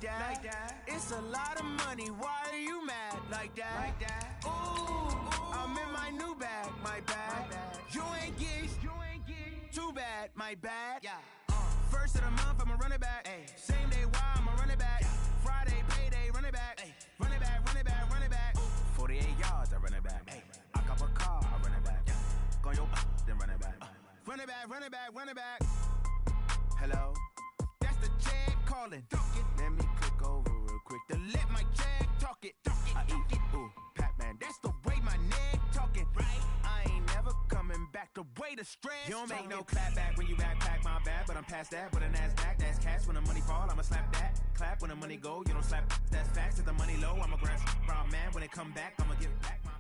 like that. It's a lot of money, why are you mad like that? Ooh, I'm in my new bag, my bad. You ain't geeks, too bad, my bad. First of the month, I'ma run it back. Same day, why I'ma run it back. Friday, payday, run it back. Run it back, run it back, run it back. 48 yards, I run it back. I cop a car, I run it back. Go your then run it back. Run it back, run it back, run it back. Hello, that's the check calling. Let me click over real quick to let my check talk it. I eat it, ooh, Pac-Man, that's the way my neck talking. Right, I ain't never coming back the way the stress. You don't make no clap back when you backpack, my bad, but I'm past that. But a NASDAQ, that's cash. When the money fall, I'ma slap that. Clap when the money go, you don't slap. That's facts. If the money low, I'ma grab brown man. When it come back, I'ma give back my bad.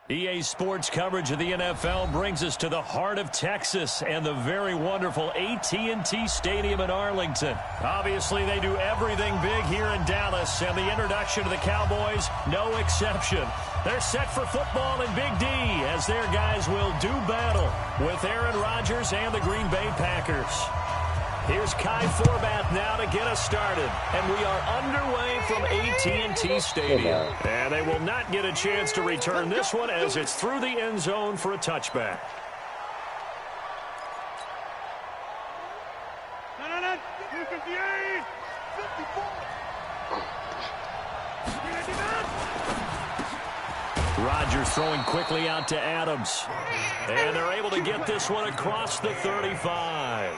EA Sports coverage of the NFL brings us to the heart of Texas and the very wonderful AT&T Stadium in Arlington. Obviously, they do everything big here in Dallas, and the introduction to the Cowboys, no exception. They're set for football in Big D as their guys will do battle with Aaron Rodgers and the Green Bay Packers. Here's Kai Forbath now to get us started. And we are underway from AT&T Stadium. And they will not get a chance to return this one as it's through the end zone for a touchback. Rodgers throwing quickly out to Adams. And they're able to get this one across the 35.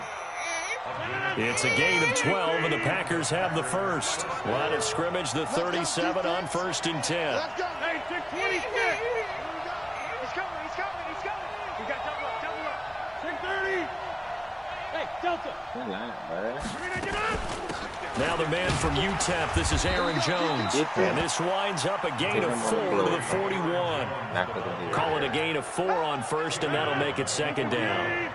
It's a gain of 12, and the Packers have the first. Line of scrimmage, the 37 on 1st and 10. Let's go. Hey, 626. He's coming. We got double up. 630. Hey, Delta. Now the man from UTEP, this is Aaron Jones. And this winds up a gain of 4 to the 41. Call it a gain of 4 on 1st, and that'll make it 2nd down.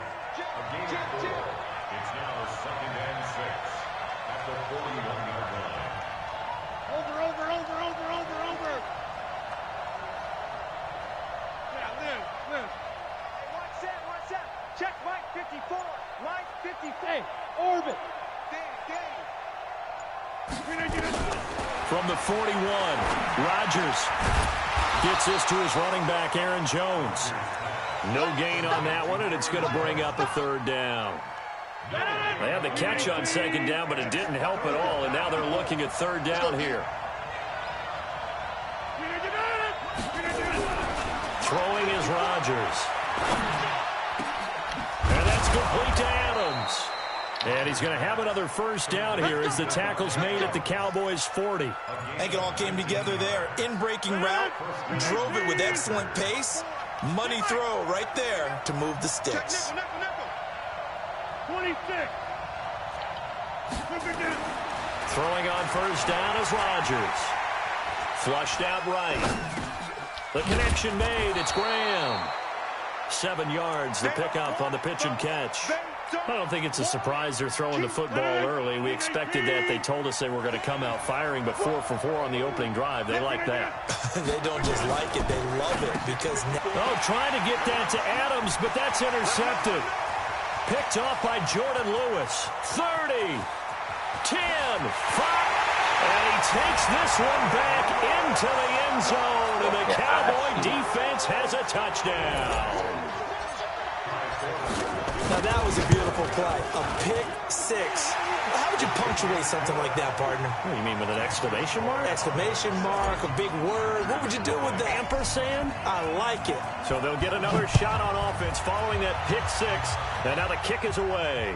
Orbit. From the 41, Rodgers gets this to his running back, Aaron Jones. No gain on that one, and it's going to bring up a 3rd down. They had the catch on 2nd down, but it didn't help at all, and now they're looking at 3rd down here. Throwing is Rodgers. And that's complete to Adams. And he's going to have another 1st down here as the tackle's made at the Cowboys' 40. I think it all came together there. In-breaking route, drove it with excellent pace. Money throw right there to move the sticks. 26. Throwing on 1st down is Rodgers. Flushed out right. The connection made. It's Graham. 7 yards, the pickup on the pitch and catch. I don't think it's a surprise they're throwing the football early. We expected that. They told us they were going to come out firing, but 4 for 4 on the opening drive. They like that. They don't just like it, they love it because... Oh, trying to get that to Adams, but that's intercepted. Picked off by Jordan Lewis. 30, 10, 5, and he takes this one back into the end zone, and the Cowboy defense has a touchdown. Now that was a beautiful play. A pick 6. How would you punctuate something like that, partner? What do you mean, with an exclamation mark? Exclamation mark, a big word. What would you do with that? Ampersand? I like it. So they'll get another shot on offense following that pick 6. And now the kick is away.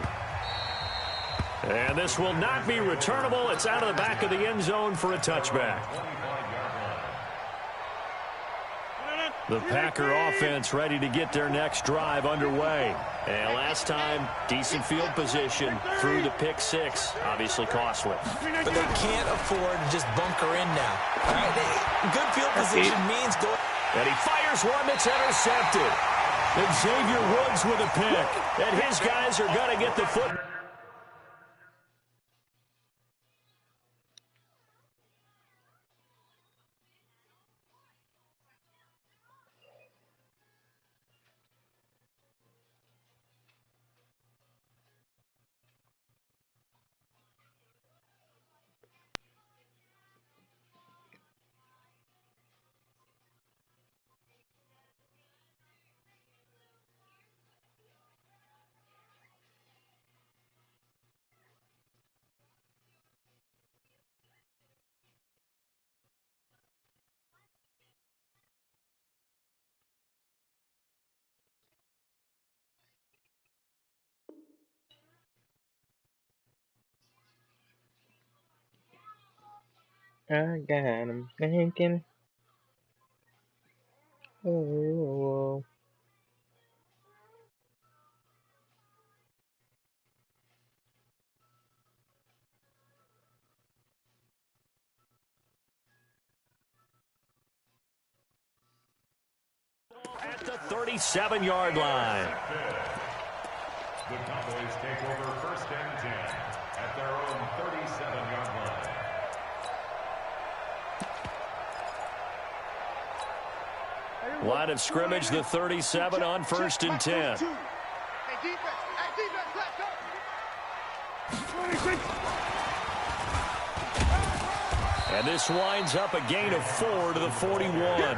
And this will not be returnable. It's out of the back of the end zone for a touchback. The Packer offense ready to get their next drive underway. And last time, decent field position through the pick 6. Obviously costly. But they can't afford to just bunker in now. All right, good field position means go. And he fires one that's intercepted. And Xavier Woods with a pick. And his guys are going to get the foot. I got him thinking. Oh, At the 37-yard line. The Cowboys take over 1st and 10 at their own 37-yard line. Line of scrimmage, the 37 on 1st and 10. Hey, defense, let's go. 26. And this winds up a gain of 4 to the 41.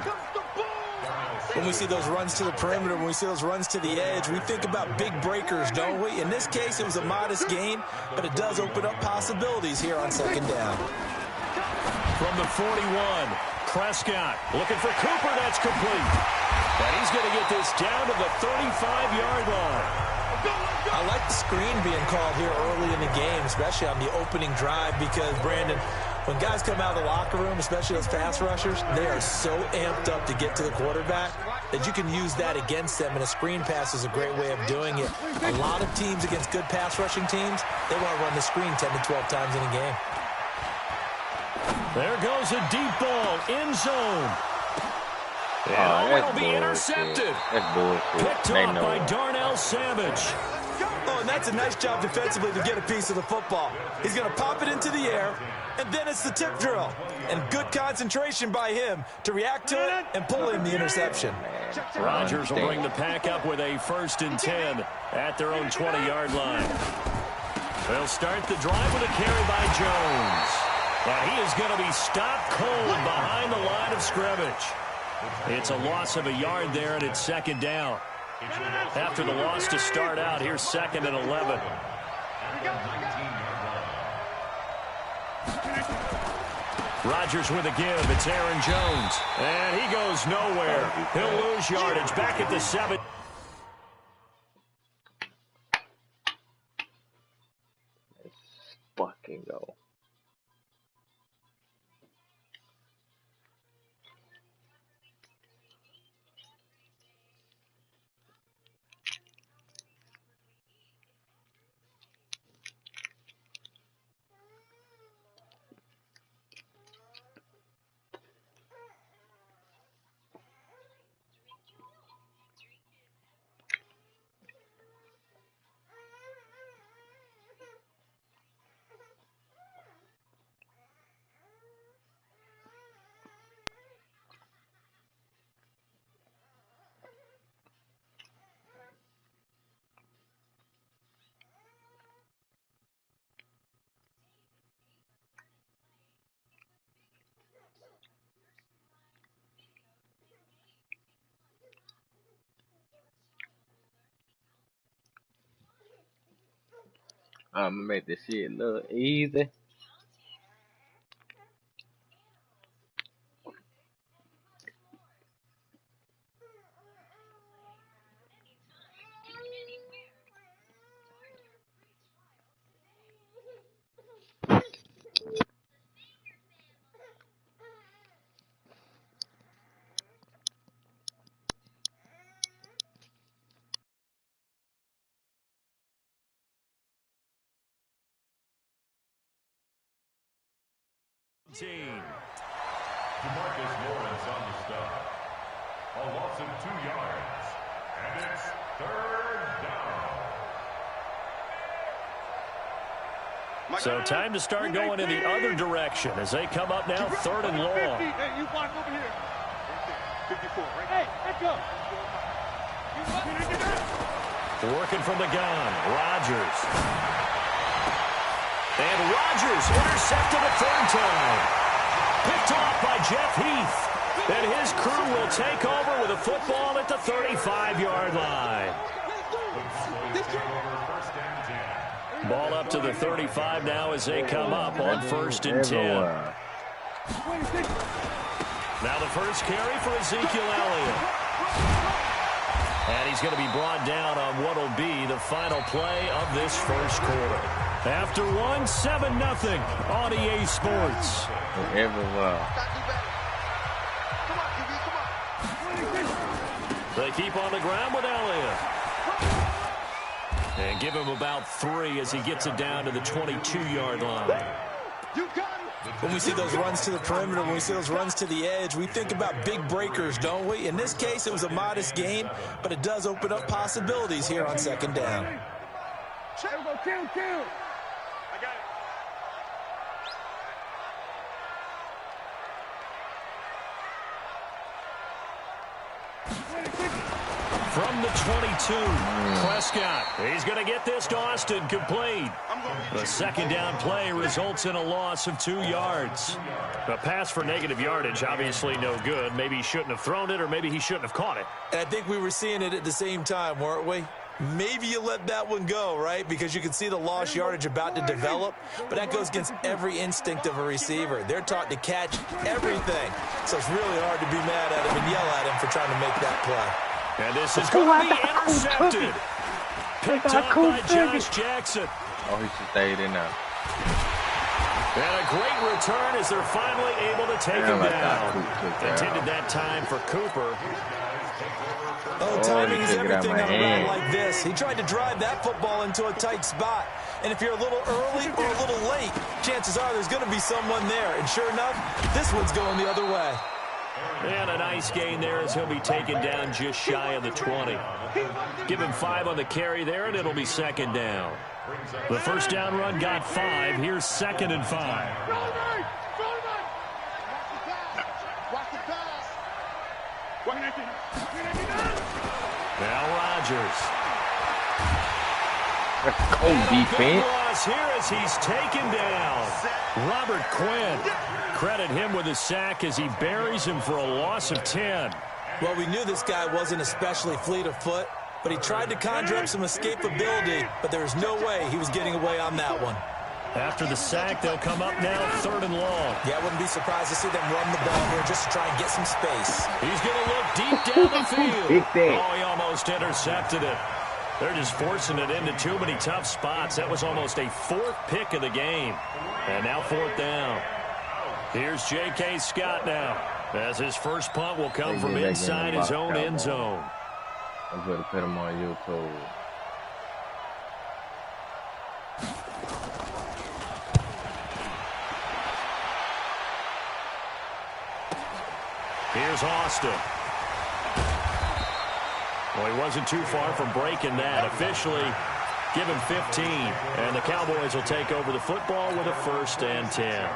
When we see those runs to the perimeter, when we see those runs to the edge, we think about big breakers, don't we? In this case, it was a modest gain, but it does open up possibilities here on 2nd down. From the 41, Prescott looking for Cooper. That's complete. And he's going to get this down to the 35-yard line. I like the screen being called here early in the game, especially on the opening drive, because, Brandon, when guys come out of the locker room, especially those pass rushers, they are so amped up to get to the quarterback that you can use that against them, and a screen pass is a great way of doing it. A lot of teams against good pass rushing teams, they want to run the screen 10 to 12 times in a game. There goes a deep ball, end zone. yeah, It'll that's be bullshit. intercepted. That's bullshit. Picked They off know by it. Darnell Savage. Oh, and that's a nice job defensively to get a piece of the football. He's going to pop it into the air, and then it's the tip drill. And good concentration by him to react to it and pull in the interception. Rodgers will bring the pack up with a 1st and 10 at their own 20-yard line. They'll start the drive with a carry by Jones. And he is going to be stopped cold behind the line of scrimmage. It's a loss of a yard there, and it's 2nd down. After the loss to start out, here's 2nd and 11. Rodgers with a give. It's Aaron Jones. And he goes nowhere. He'll lose yardage back at the 7. Let's fucking go. I'm gonna make this shit look easy. DeMarcus Lawrence on the stop. A loss of 2 yards. And it's 3rd down. So time to start going in the other direction as they come up now 3rd and long. Hey, you block over here. 54, right? Hey, let's go. Working from the gun, Rodgers. And Rodgers intercepted a 3rd time. Picked off by Jeff Heath. And his crew will take over with a football at the 35-yard line. Ball up to the 35 now as they come up on 1st and 10. Now the first carry for Ezekiel Elliott. And he's going to be brought down on what will be the the final play of this first quarter. After one, 7-0 on EA Sports. They keep on the ground with Elliott. And give him about 3 as he gets it down to the 22-yard line. When we see those runs to the perimeter, when we see those runs to the edge, we think about big breakers, don't we? In this case, it was a modest gain, but it does open up possibilities here on second down. Kill. I got it. From the 22, Prescott. He's going to get this to Austin complete. The second down play results in a loss of 2 yards. A pass for negative yardage, obviously no good. Maybe he shouldn't have thrown it, or maybe he shouldn't have caught it. And I think we were seeing it at the same time, weren't we? Maybe you let that one go, right? Because you can see the lost yardage about to develop, but that goes against every instinct of a receiver. They're taught to catch everything. So it's really hard to be mad at him and yell at him for trying to make that play. And this is going to be intercepted. Picked up by Josh Jackson. Oh, he should stay in there. And a great return as they're finally able to take him down. Intended that time for Cooper. Oh, timing is everything on a run like this. He tried to drive that football into a tight spot. And if you're a little early or a little late, chances are there's going to be someone there. And sure enough, this one's going the other way. And a nice gain there as he'll be taken down just shy of the 20. Give him 5 on the carry there, and it'll be second down. The first down run got 5. Here's 2nd and 5. Now Rodgers. Oh, defense. Loss here as he's taken down. Robert Quinn. Credit him with a sack as he buries him for a loss of 10. Well, we knew this guy wasn't especially fleet of foot, but he tried to conjure up some escapability, but there was no way he was getting away on that one. After the sack, they'll come up now 3rd and long. Yeah, I wouldn't be surprised to see them run the ball here just to try and get some space. He's going to look deep down the field. Oh, he almost intercepted it. They're just forcing it into too many tough spots. That was almost a 4th pick of the game. And now 4th down. Here's J.K. Scott now, as his first punt will come from inside his own end zone. I'm going to put him on YouTube. Here's Austin. Well, he wasn't too far from breaking that. Officially, give him 15. And the Cowboys will take over the football with a 1st and 10.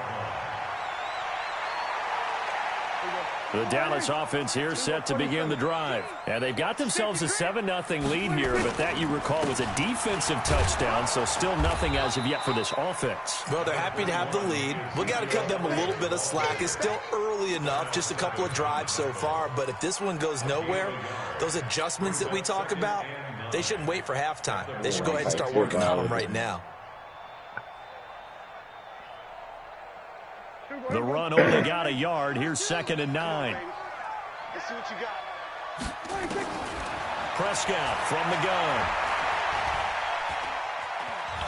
The Dallas offense here set to begin the drive. And they've got themselves a 7-0 lead here, but that, you recall, was a defensive touchdown, so still nothing as of yet for this offense. Well, they're happy to have the lead. We got to cut them a little bit of slack. It's still early enough, just a couple of drives so far, but if this one goes nowhere, those adjustments that we talk about, they shouldn't wait for halftime. They should go ahead and start working on them right now. The run only got a yard. Here's 2nd and 9. Let's see what you got. Prescott from the gun.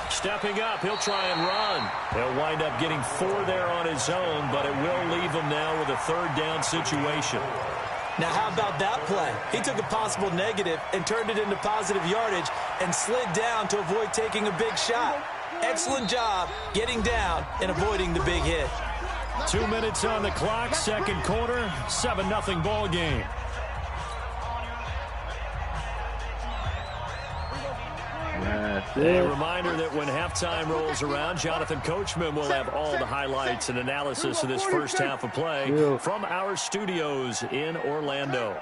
Stepping up, he'll try and run. He'll wind up getting 4 there on his own, but it will leave him now with a 3rd down situation. Now, how about that play? He took a possible negative and turned it into positive yardage and slid down to avoid taking a big shot. Excellent job getting down and avoiding the big hit. 2 minutes on the clock, second quarter, 7-0 ball game. A reminder that when halftime rolls around, Jonathan Coachman will have all the highlights and analysis of this first half of play from our studios in Orlando.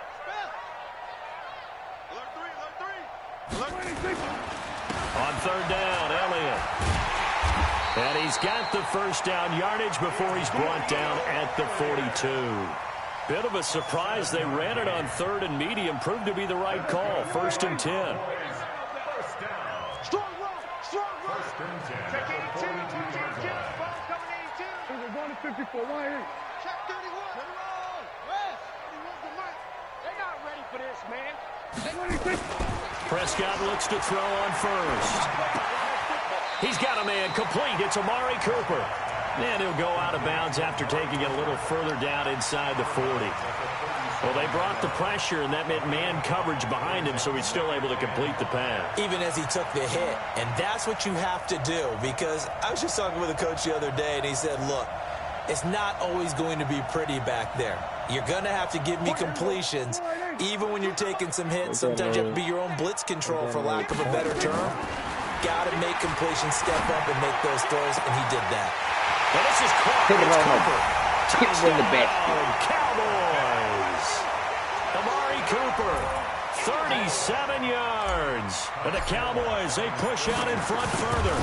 On 3rd down, Elliott. And he's got the first down yardage before he's brought down at the 42. Bit of a surprise. They ran it on 3rd and medium. Proved to be the right call. 1st and 10. Strong run. Take 82. Ball coming 82. We're going to 54. Right here. Check 31. West. They're not ready for this, man. Prescott looks to throw on first. He's got a man complete. It's Amari Cooper. And he'll go out of bounds after taking it a little further down inside the 40. Well, they brought the pressure, and that meant man coverage behind him, so he's still able to complete the pass. Even as he took the hit. And that's what you have to do, because I was just talking with a coach the other day, and he said, look, it's not always going to be pretty back there. You're going to have to give me completions, even when you're taking some hits. Sometimes you have to be your own blitz control, for lack of a better term. Got to make completions, step up, and make those throws, and he did that. Well, this is caught. It's Cooper. Touchdown, Cowboys. Amari Cooper, 37 yards. And the Cowboys, they push out in front further.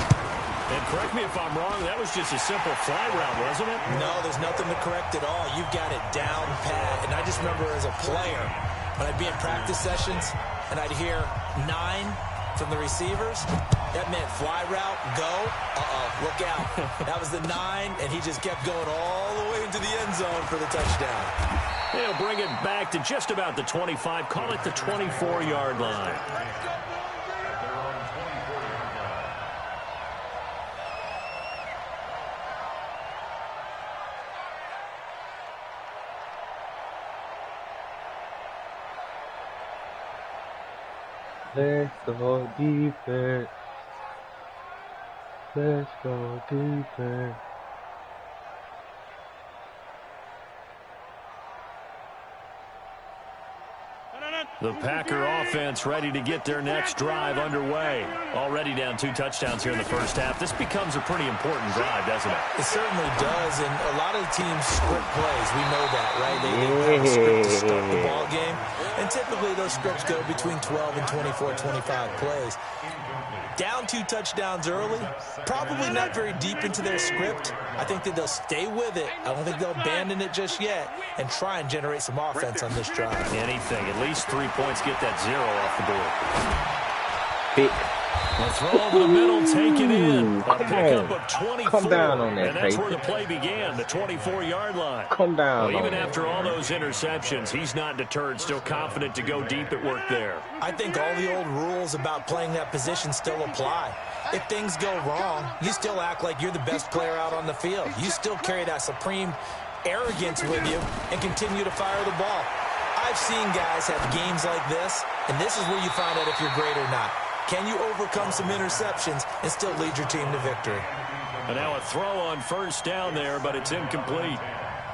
And correct me if I'm wrong, that was just a simple fly route, wasn't it? No, there's nothing to correct at all. You've got it down pat. And I just remember as a player, when I'd be in practice sessions, and I'd hear 9 from the receivers, that meant fly route, go, look out. That was the 9, and he just kept going all the way into the end zone for the touchdown. They'll bring it back to just about the 25, call it the 24-yard line. Let's go defense. Let's go defense. The Packer offense ready to get their next drive underway. Already down 2 touchdowns here in the first half. This becomes a pretty important drive, doesn't it? It certainly does, and a lot of teams script plays. We know that, right? They have a script to start the ball game, and typically those scripts go between 12 and 24, 25 plays. Down 2 touchdowns early, probably not very deep into their script. I think that they'll stay with it. I don't think they'll abandon it just yet and try and generate some offense on this drive. Anything. At least 3 points, get that 0 off the board. Pick. A throw over the middle, take it in. A pickup of 24. Come down on that, and that's where the play began, the 24-yard line. Come down. Well, even after all those interceptions, he's not deterred, still confident to go deep at work there. I think all the old rules about playing that position still apply. If things go wrong, you still act like you're the best player out on the field. You still carry that supreme arrogance with you and continue to fire the ball. I've seen guys have games like this, and this is where you find out if you're great or not. Can you overcome some interceptions and still lead your team to victory? And now a throw on first down there, but it's incomplete.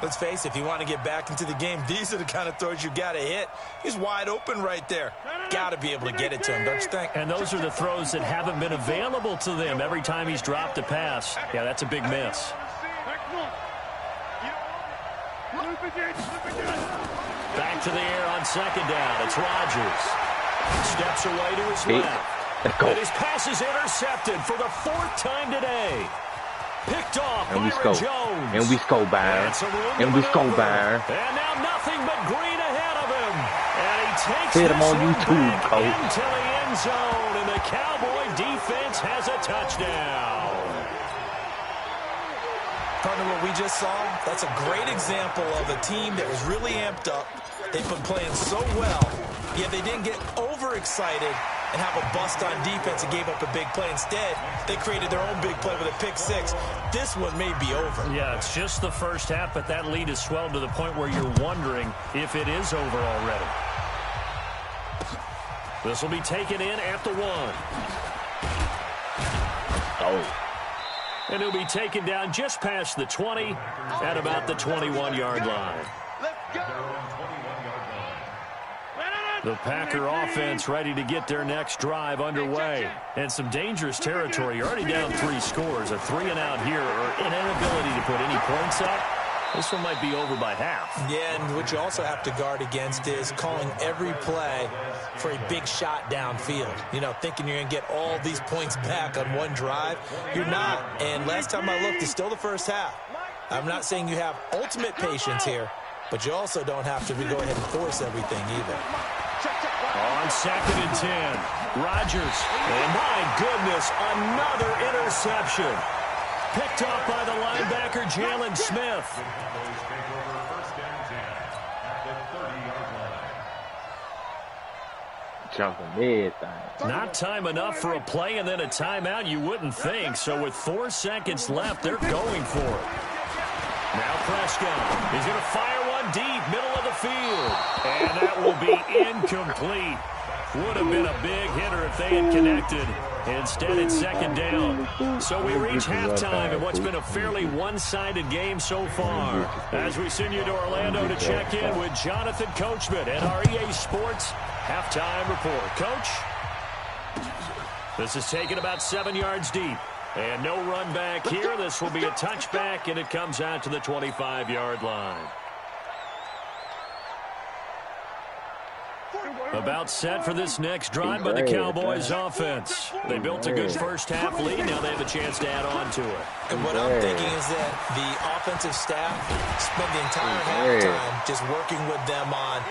Let's face it, if you want to get back into the game, these are the kind of throws you got to hit. He's wide open right there. Got to be able to get it to him, don't you think? And those are the throws that haven't been available to them every time he's dropped a pass. Yeah, that's a big miss. Back to the air on second down. It's Rodgers. Steps away to his left. And his pass is intercepted for the 4th time today. Picked off by Jones. And we score by. And we score by. And now nothing but green ahead of him. And he takes him on YouTube, coach. Into the end zone. And the Cowboy defense has a touchdown. Partner, what we just saw, that's a great example of a team that was really amped up. They've been playing so well, yet they didn't get overexcited and have a bust on defense and gave up a big play. Instead, they created their own big play with a pick 6. This one may be over. Yeah, it's just the first half, but that lead has swelled to the point where you're wondering if it is over already. This will be taken in at the 1. Oh. And he'll be taken down just past the 20 at about the 21-yard line. The Packer offense ready to get their next drive underway. And some dangerous territory. You're already down 3 scores. A 3-and-out here or an inability to put any points up. This one might be over by half. Yeah, and what you also have to guard against is calling every play for a big shot downfield. You know, thinking you're going to get all these points back on one drive. You're not. And last time I looked, it's still the first half. I'm not saying you have ultimate patience here, but you also don't have to go ahead and force everything either. On 2nd and 10, Rodgers. And my goodness, another interception. Picked off by the linebacker, Jalen Smith. Jumping everything. Not time enough for a play and then a timeout, you wouldn't think. So with 4 seconds left, they're going for it. Now Prescott is going to fire one deep, middle of the field. And that will be incomplete. Would have been a big hitter if they had connected. Instead, it's second down. So we reach halftime in what's been a fairly one-sided game so far. As we send you to Orlando to check in with Jonathan Coachman at our EA Sports Halftime Report. Coach? This is taken about 7 yards deep. And no run back here. This will be a touchback, and it comes out to the 25-yard line. About set for this next drive by the Cowboys offense. They built a good first half lead. Now they have a chance to add on to it. And what I'm thinking is that the offensive staff spent the entire halftime just working with them on,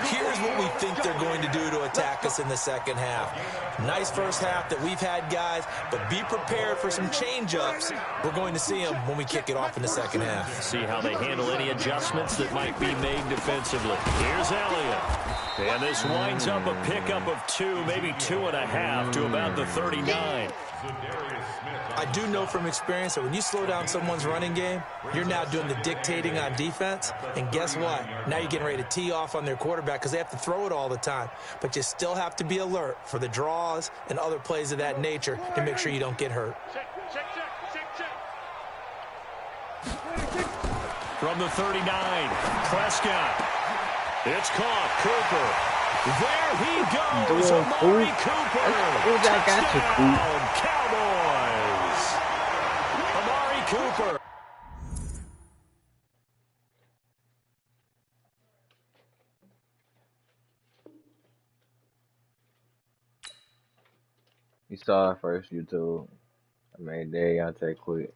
here's what we think they're going to do to attack us in the second half. Nice first half that we've had, guys, but be prepared for some change-ups. We're going to see them when we kick it off in the second half. See how they handle any adjustments that might be made defensively. Here's Elliott. And this winds up a pickup of 2, maybe 2.5 to about the 39. I do know from experience that when you slow down someone's running game, you're now doing the dictating on defense. And guess what? Now you're getting ready to tee off on their quarterback because they have to throw it all the time. But you still have to be alert for the draws and other plays of that nature to make sure you don't get hurt. From the 39, Prescott. It's caught. Cooper. There he goes. Amari Cooper. Touchdown, Cowboys. Amari Cooper. You saw it first, YouTube. I mean, there y'all take quick.